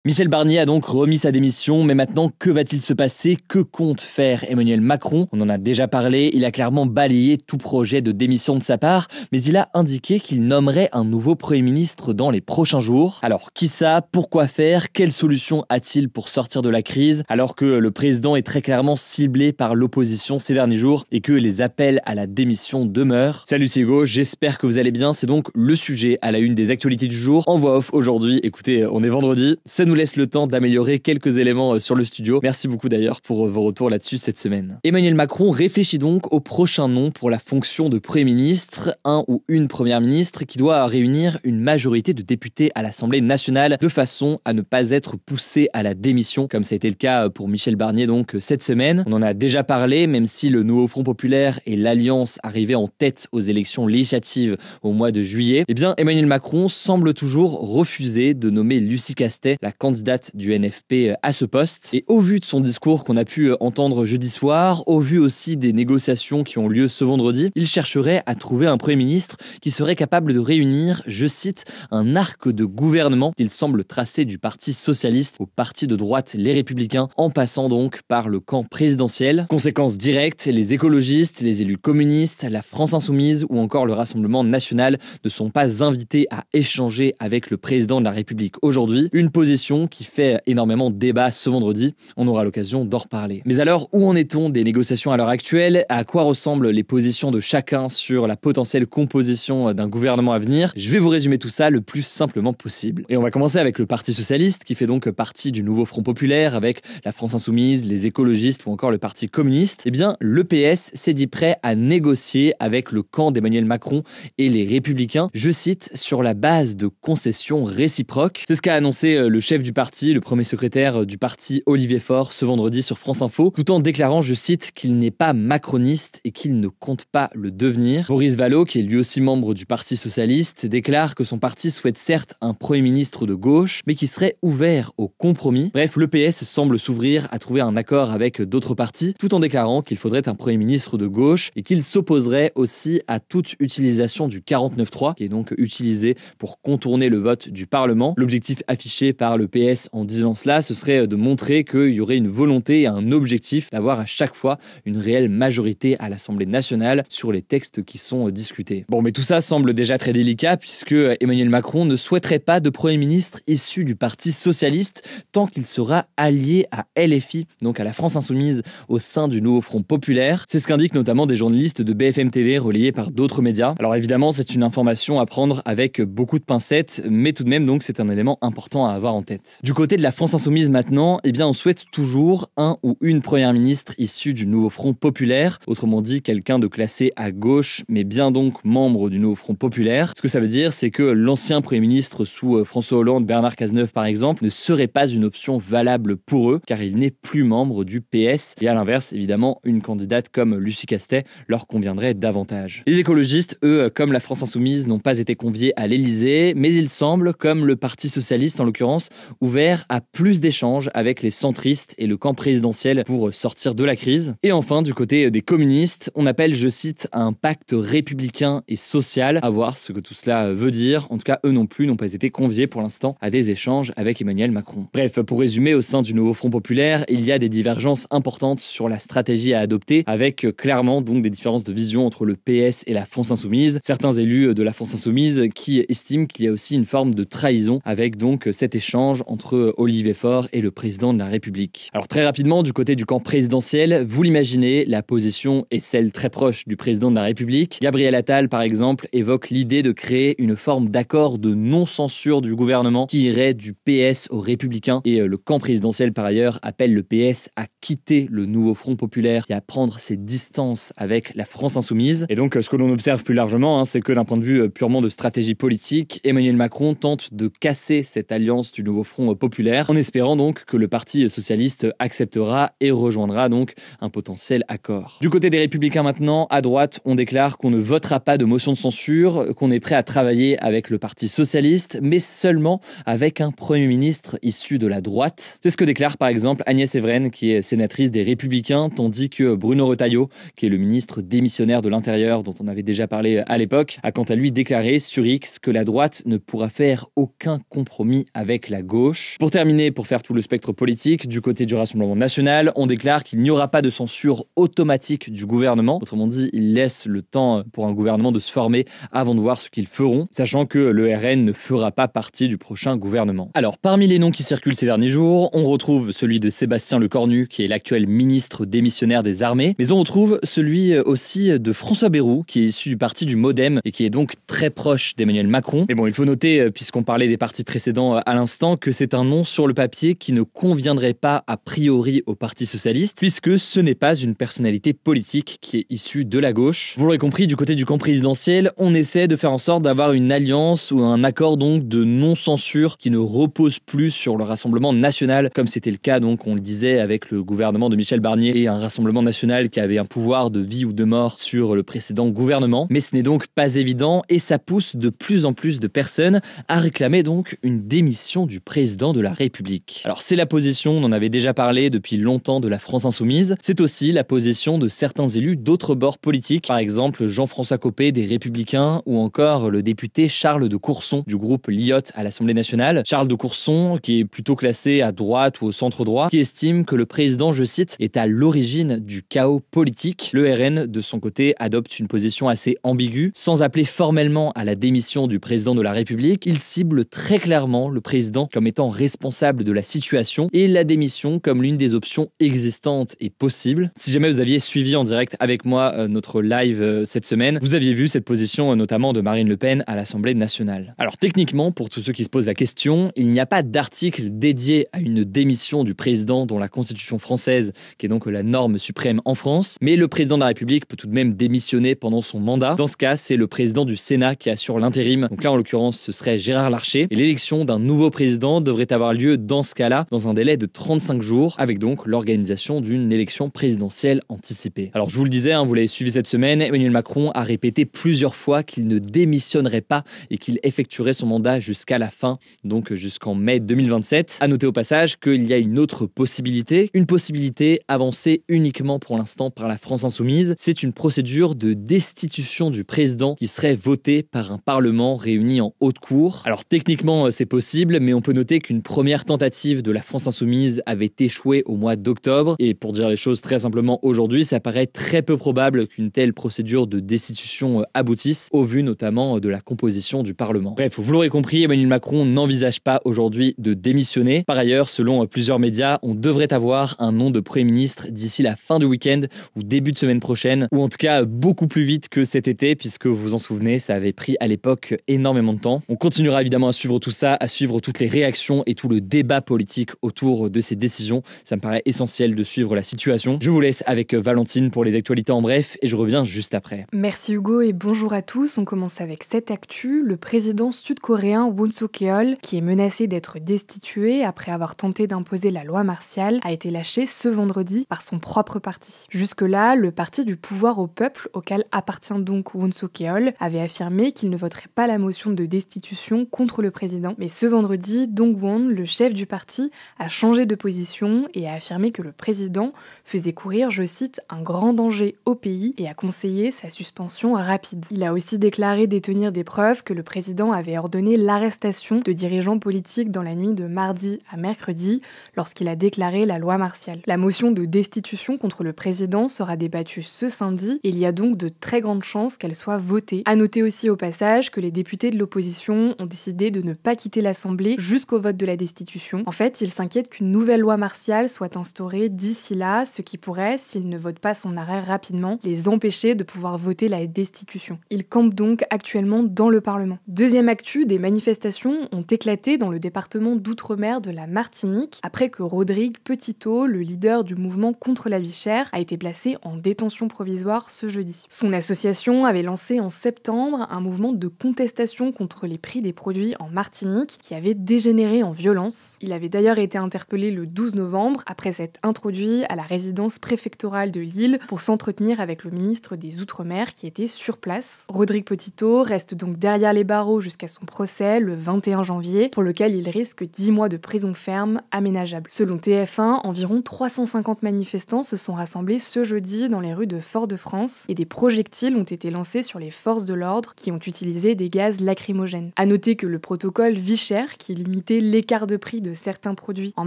Michel Barnier a donc remis sa démission, mais maintenant, que va-t-il se passer? Que compte faire Emmanuel Macron? On en a déjà parlé, il a clairement balayé tout projet de démission de sa part, mais il a indiqué qu'il nommerait un nouveau Premier ministre dans les prochains jours. Alors, qui ça? Pourquoi faire? Quelle solution a-t-il pour sortir de la crise? Alors que le président est très clairement ciblé par l'opposition ces derniers jours et que les appels à la démission demeurent. Salut, c'est Hugo, j'espère que vous allez bien. C'est donc le sujet à la une des actualités du jour. En voix off aujourd'hui, écoutez, on est vendredi, ça nous laisse le temps d'améliorer quelques éléments sur le studio. Merci beaucoup d'ailleurs pour vos retours là-dessus cette semaine. Emmanuel Macron réfléchit donc au prochain nom pour la fonction de Premier ministre, un ou une Première ministre qui doit réunir une majorité de députés à l'Assemblée nationale de façon à ne pas être poussé à la démission, comme ça a été le cas pour Michel Barnier donc cette semaine. On en a déjà parlé, même si le nouveau Front Populaire et l'Alliance arrivaient en tête aux élections législatives au mois de juillet, eh bien Emmanuel Macron semble toujours refuser de nommer Lucie Castet, la candidate du NFP à ce poste. Et au vu de son discours qu'on a pu entendre jeudi soir, au vu aussi des négociations qui ont lieu ce vendredi, il chercherait à trouver un Premier ministre qui serait capable de réunir, je cite, un arc de gouvernement qu'il semble tracer du Parti socialiste au parti de droite Les Républicains, en passant donc par le camp présidentiel. Conséquence directe, les écologistes, les élus communistes, la France insoumise ou encore le Rassemblement national ne sont pas invités à échanger avec le président de la République aujourd'hui, une position qui fait énormément débat ce vendredi. On aura l'occasion d'en reparler. Mais alors, où en est-on des négociations à l'heure actuelle? À quoi ressemblent les positions de chacun sur la potentielle composition d'un gouvernement à venir? Je vais vous résumer tout ça le plus simplement possible. Et on va commencer avec le Parti socialiste, qui fait donc partie du nouveau Front populaire, avec la France insoumise, les écologistes ou encore le Parti communiste. Eh bien, le PS s'est dit prêt à négocier avec le camp d'Emmanuel Macron et les Républicains, je cite, sur la base de concessions réciproques. C'est ce qu'a annoncé le chef du parti, le premier secrétaire du parti Olivier Faure, ce vendredi sur France Info, tout en déclarant, je cite, qu'il n'est pas macroniste et qu'il ne compte pas le devenir. Boris Vallaud, qui est lui aussi membre du Parti socialiste, déclare que son parti souhaite certes un Premier ministre de gauche, mais qui serait ouvert au compromis. Bref, le PS semble s'ouvrir à trouver un accord avec d'autres partis, tout en déclarant qu'il faudrait un Premier ministre de gauche et qu'il s'opposerait aussi à toute utilisation du 49.3, qui est donc utilisé pour contourner le vote du Parlement. L'objectif affiché par le PS en disant cela, ce serait de montrer qu'il y aurait une volonté et un objectif d'avoir à chaque fois une réelle majorité à l'Assemblée nationale sur les textes qui sont discutés. Bon, mais tout ça semble déjà très délicat puisque Emmanuel Macron ne souhaiterait pas de Premier ministre issu du Parti socialiste tant qu'il sera allié à LFI, donc à la France insoumise au sein du nouveau Front populaire. C'est ce qu'indiquent notamment des journalistes de BFM TV relayés par d'autres médias. Alors évidemment, c'est une information à prendre avec beaucoup de pincettes, mais tout de même donc c'est un élément important à avoir en tête. Du côté de la France insoumise maintenant, eh bien on souhaite toujours un ou une première ministre issue du nouveau Front populaire, autrement dit quelqu'un de classé à gauche, mais bien donc membre du nouveau Front populaire. Ce que ça veut dire, c'est que l'ancien Premier ministre sous François Hollande, Bernard Cazeneuve par exemple, ne serait pas une option valable pour eux, car il n'est plus membre du PS. Et à l'inverse, évidemment, une candidate comme Lucie Castet leur conviendrait davantage. Les écologistes, eux, comme la France insoumise, n'ont pas été conviés à l'Élysée, mais ils semblent, comme le Parti socialiste en l'occurrence, ouverts à plus d'échanges avec les centristes et le camp présidentiel pour sortir de la crise. Et enfin, du côté des communistes, on appelle, je cite, un pacte républicain et social. À voir ce que tout cela veut dire. En tout cas, eux non plus n'ont pas été conviés pour l'instant à des échanges avec Emmanuel Macron. Bref, pour résumer, au sein du nouveau Front populaire, il y a des divergences importantes sur la stratégie à adopter, avec clairement donc des différences de vision entre le PS et la France insoumise. Certains élus de la France insoumise qui estiment qu'il y a aussi une forme de trahison avec donc cet échange entre Olivier Faure et le président de la République. Alors très rapidement, du côté du camp présidentiel, vous l'imaginez, la position est celle très proche du président de la République. Gabriel Attal, par exemple, évoque l'idée de créer une forme d'accord de non-censure du gouvernement qui irait du PS aux Républicains. Et le camp présidentiel, par ailleurs, appelle le PS à quitter le nouveau Front populaire et à prendre ses distances avec la France insoumise. Et donc, ce que l'on observe plus largement, c'est que d'un point de vue purement de stratégie politique, Emmanuel Macron tente de casser cette alliance du nouveau Front populaire, en espérant donc que le Parti socialiste acceptera et rejoindra donc un potentiel accord. Du côté des Républicains maintenant, à droite, on déclare qu'on ne votera pas de motion de censure, qu'on est prêt à travailler avec le Parti socialiste, mais seulement avec un Premier ministre issu de la droite. C'est ce que déclare par exemple Agnès Evren, qui est sénatrice des Républicains, tandis que Bruno Retailleau, qui est le ministre démissionnaire de l'Intérieur, dont on avait déjà parlé à l'époque, a quant à lui déclaré sur X que la droite ne pourra faire aucun compromis avec la gauche. gauche. Pour terminer, pour faire tout le spectre politique, du côté du Rassemblement national, on déclare qu'il n'y aura pas de censure automatique du gouvernement. Autrement dit, il laisse le temps pour un gouvernement de se former avant de voir ce qu'ils feront, sachant que le RN ne fera pas partie du prochain gouvernement. Alors, parmi les noms qui circulent ces derniers jours, on retrouve celui de Sébastien Lecornu, qui est l'actuel ministre démissionnaire des Armées, mais on retrouve celui aussi de François Bayrou, qui est issu du parti du MoDem et qui est donc très proche d'Emmanuel Macron. Mais bon, il faut noter, puisqu'on parlait des partis précédents à l'instant, que c'est un nom sur le papier qui ne conviendrait pas a priori au Parti socialiste, puisque ce n'est pas une personnalité politique qui est issue de la gauche. Vous l'aurez compris, du côté du camp présidentiel, on essaie de faire en sorte d'avoir une alliance ou un accord donc de non-censure qui ne repose plus sur le Rassemblement national, comme c'était le cas donc on le disait avec le gouvernement de Michel Barnier et un Rassemblement national qui avait un pouvoir de vie ou de mort sur le précédent gouvernement. Mais ce n'est donc pas évident et ça pousse de plus en plus de personnes à réclamer donc une démission du président de la République. Alors c'est la position, on en avait déjà parlé depuis longtemps, de la France Insoumise. C'est aussi la position de certains élus d'autres bords politiques, par exemple Jean-François Copé des Républicains ou encore le député Charles de Courson du groupe Lyotte à l'Assemblée nationale. Charles de Courson, qui est plutôt classé à droite ou au centre droit, qui estime que le président, je cite, est à l'origine du chaos politique. Le RN, de son côté, adopte une position assez ambiguë. Sans appeler formellement à la démission du président de la République, il cible très clairement le président comme étant responsable de la situation et la démission comme l'une des options existantes et possibles. Si jamais vous aviez suivi en direct avec moi notre live cette semaine, vous aviez vu cette position notamment de Marine Le Pen à l'Assemblée nationale. Alors techniquement, pour tous ceux qui se posent la question, il n'y a pas d'article dédié à une démission du président dans la Constitution française, qui est donc la norme suprême en France, mais le président de la République peut tout de même démissionner pendant son mandat. Dans ce cas, c'est le président du Sénat qui assure l'intérim. Donc là, en l'occurrence, ce serait Gérard Larcher. Et l'élection d'un nouveau président devrait avoir lieu dans ce cas-là, dans un délai de 35 jours, avec donc l'organisation d'une élection présidentielle anticipée. Alors je vous le disais, vous l'avez suivi cette semaine, Emmanuel Macron a répété plusieurs fois qu'il ne démissionnerait pas et qu'il effectuerait son mandat jusqu'à la fin, donc jusqu'en mai 2027. À noter au passage qu'il y a une autre possibilité, une possibilité avancée uniquement pour l'instant par la France Insoumise. C'est une procédure de destitution du président qui serait votée par un parlement réuni en haute cour. Alors techniquement c'est possible, mais on peut noter qu'une première tentative de la France Insoumise avait échoué au mois d'octobre. Et pour dire les choses très simplement, aujourd'hui, ça paraît très peu probable qu'une telle procédure de destitution aboutisse, au vu notamment de la composition du Parlement. Bref, vous l'aurez compris, Emmanuel Macron n'envisage pas aujourd'hui de démissionner. Par ailleurs, selon plusieurs médias, on devrait avoir un nom de Premier ministre d'ici la fin du week-end ou début de semaine prochaine, ou en tout cas beaucoup plus vite que cet été, puisque vous vous en souvenez, ça avait pris à l'époque énormément de temps. On continuera évidemment à suivre tout ça, à suivre toutes les réactions et tout le débat politique autour de ces décisions. Ça me paraît essentiel de suivre la situation. Je vous laisse avec Valentine pour les actualités en bref et je reviens juste après. Merci Hugo et bonjour à tous. On commence avec cette actu. Le président sud-coréen Yoon Suk-yeol, qui est menacé d'être destitué après avoir tenté d'imposer la loi martiale, a été lâché ce vendredi par son propre parti. Jusque-là, le parti du pouvoir au peuple, auquel appartient donc Yoon Suk-yeol, avait affirmé qu'il ne voterait pas la motion de destitution contre le président. Mais ce vendredi, Dong-won, le chef du parti, a changé de position et a affirmé que le président faisait courir, je cite, un grand danger au pays et a conseillé sa suspension rapide. Il a aussi déclaré détenir des preuves que le président avait ordonné l'arrestation de dirigeants politiques dans la nuit de mardi à mercredi lorsqu'il a déclaré la loi martiale. La motion de destitution contre le président sera débattue ce samedi et il y a donc de très grandes chances qu'elle soit votée. À noter aussi au passage que les députés de l'opposition ont décidé de ne pas quitter l'Assemblée jusqu'au vote de la destitution. En fait, ils s'inquiètent qu'une nouvelle loi martiale soit instaurée d'ici là, ce qui pourrait, s'ils ne votent pas son arrêt rapidement, les empêcher de pouvoir voter la destitution. Ils campent donc actuellement dans le Parlement. Deuxième actu, des manifestations ont éclaté dans le département d'outre-mer de la Martinique après que Rodrigue Petitot, le leader du mouvement contre la vie chère, a été placé en détention provisoire ce jeudi. Son association avait lancé en septembre un mouvement de contestation contre les prix des produits en Martinique qui avait dégénéré en violence. Il avait d'ailleurs été interpellé le 12 novembre après s'être introduit à la résidence préfectorale de Lille pour s'entretenir avec le ministre des Outre-mer qui était sur place. Rodrigue Petitot reste donc derrière les barreaux jusqu'à son procès le 21 janvier pour lequel il risque 10 mois de prison ferme aménageable. Selon TF1, environ 350 manifestants se sont rassemblés ce jeudi dans les rues de Fort-de-France et des projectiles ont été lancés sur les forces de l'ordre qui ont utilisé des gaz lacrymogènes. À noter que le protocole Vichère, qui limite limiter l'écart de prix de certains produits en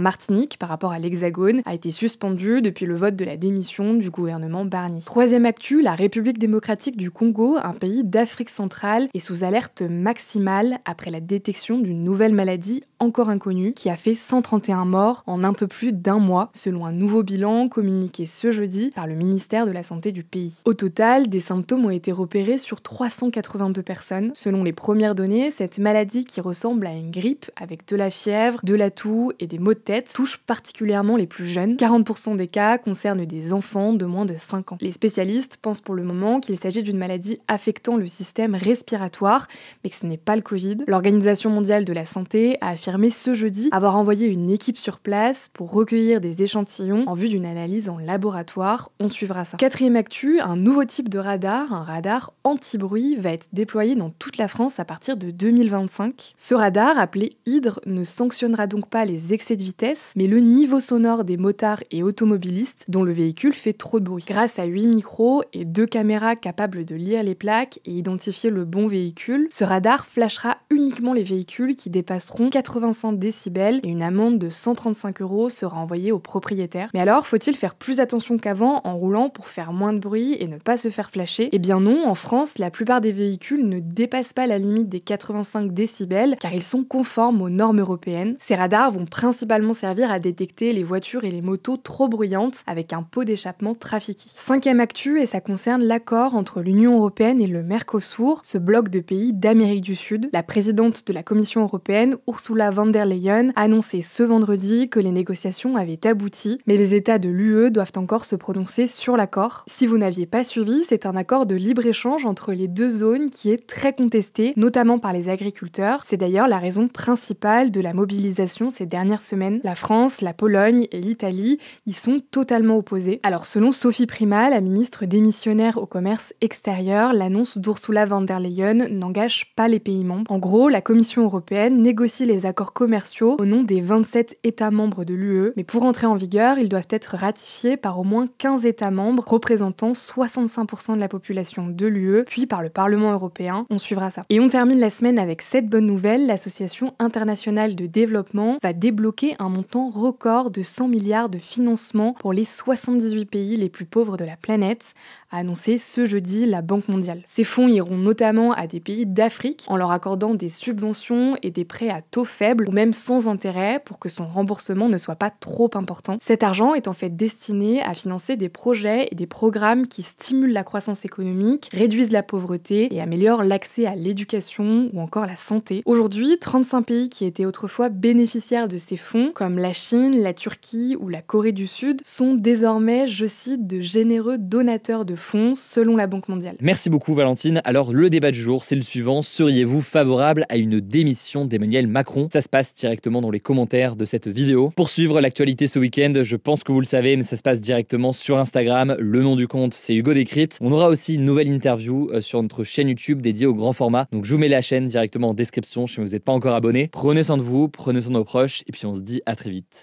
Martinique par rapport à l'Hexagone a été suspendue depuis le vote de la démission du gouvernement Barnier. Troisième actu, la République démocratique du Congo, un pays d'Afrique centrale, est sous alerte maximale après la détection d'une nouvelle maladie encore inconnue qui a fait 131 morts en un peu plus d'un mois, selon un nouveau bilan communiqué ce jeudi par le ministère de la Santé du pays. Au total, des symptômes ont été repérés sur 382 personnes. Selon les premières données, cette maladie qui ressemble à une grippe avec de la fièvre, de la toux et des maux de tête touche particulièrement les plus jeunes. 40% des cas concernent des enfants de moins de 5 ans. Les spécialistes pensent pour le moment qu'il s'agit d'une maladie affectant le système respiratoire, mais que ce n'est pas le Covid. L'Organisation mondiale de la santé a affirmé ce jeudi avoir envoyé une équipe sur place pour recueillir des échantillons en vue d'une analyse en laboratoire. On suivra ça. Quatrième actu, un nouveau type de radar, un radar anti-bruit, va être déployé dans toute la France à partir de 2025. Ce radar, appelé Hydre, ne sanctionnera donc pas les excès de vitesse, mais le niveau sonore des motards et automobilistes dont le véhicule fait trop de bruit. Grâce à 8 micros et 2 caméras capables de lire les plaques et identifier le bon véhicule, ce radar flashera uniquement les véhicules qui dépasseront 85 décibels et une amende de 135 € sera envoyée au propriétaire. Mais alors, faut-il faire plus attention qu'avant en roulant pour faire moins de bruit et ne pas se faire flasher? Eh bien non, en France, la plupart des véhicules ne dépassent pas la limite des 85 décibels car ils sont conformes aux normes européennes. Ces radars vont principalement servir à détecter les voitures et les motos trop bruyantes avec un pot d'échappement trafiqué. Cinquième actu, et ça concerne l'accord entre l'Union européenne et le Mercosur, ce bloc de pays d'Amérique du Sud. La présidente de la Commission européenne, Ursula von der Leyen, a annoncé ce vendredi que les négociations avaient abouti, mais les États de l'UE doivent encore se prononcer sur l'accord. Si vous n'aviez pas suivi, c'est un accord de libre-échange entre les deux zones qui est très contesté, notamment par les agriculteurs. C'est d'ailleurs la raison principale de la mobilisation ces dernières semaines. La France, la Pologne et l'Italie y sont totalement opposés. Alors selon Sophie Primas, la ministre démissionnaire au commerce extérieur, l'annonce d'Ursula von der Leyen n'engage pas les pays membres. En gros, la Commission européenne négocie les accords commerciaux au nom des 27 États membres de l'UE, mais pour entrer en vigueur, ils doivent être ratifiés par au moins 15 États membres représentant 65% de la population de l'UE, puis par le Parlement européen. On suivra ça. Et on termine la semaine avec cette bonne nouvelle, l'Association internationale de développement va débloquer un montant record de 100 milliards de financement pour les 78 pays les plus pauvres de la planète, a annoncé ce jeudi la Banque mondiale. Ces fonds iront notamment à des pays d'Afrique en leur accordant des subventions et des prêts à taux faibles ou même sans intérêt pour que son remboursement ne soit pas trop important. Cet argent est en fait destiné à financer des projets et des programmes qui stimulent la croissance économique, réduisent la pauvreté et améliorent l'accès à l'éducation ou encore la santé. Aujourd'hui, 35 pays qui étaient autrefois bénéficiaires de ces fonds, comme la Chine, la Turquie ou la Corée du Sud, sont désormais, je cite, de généreux donateurs de fonds selon la Banque mondiale. Merci beaucoup Valentine. Alors le débat du jour, c'est le suivant. Seriez-vous favorable à une démission d'Emmanuel Macron? Ça se passe directement dans les commentaires de cette vidéo. Pour suivre l'actualité ce week-end, je pense que vous le savez, mais ça se passe directement sur Instagram. Le nom du compte, c'est Hugo Décrypte. On aura aussi une nouvelle interview sur notre chaîne YouTube dédiée au grand format. Donc je vous mets la chaîne directement en description si vous n'êtes pas encore abonné. Prenez soin de vous, prenez soin de vos proches et puis on se dit à très vite.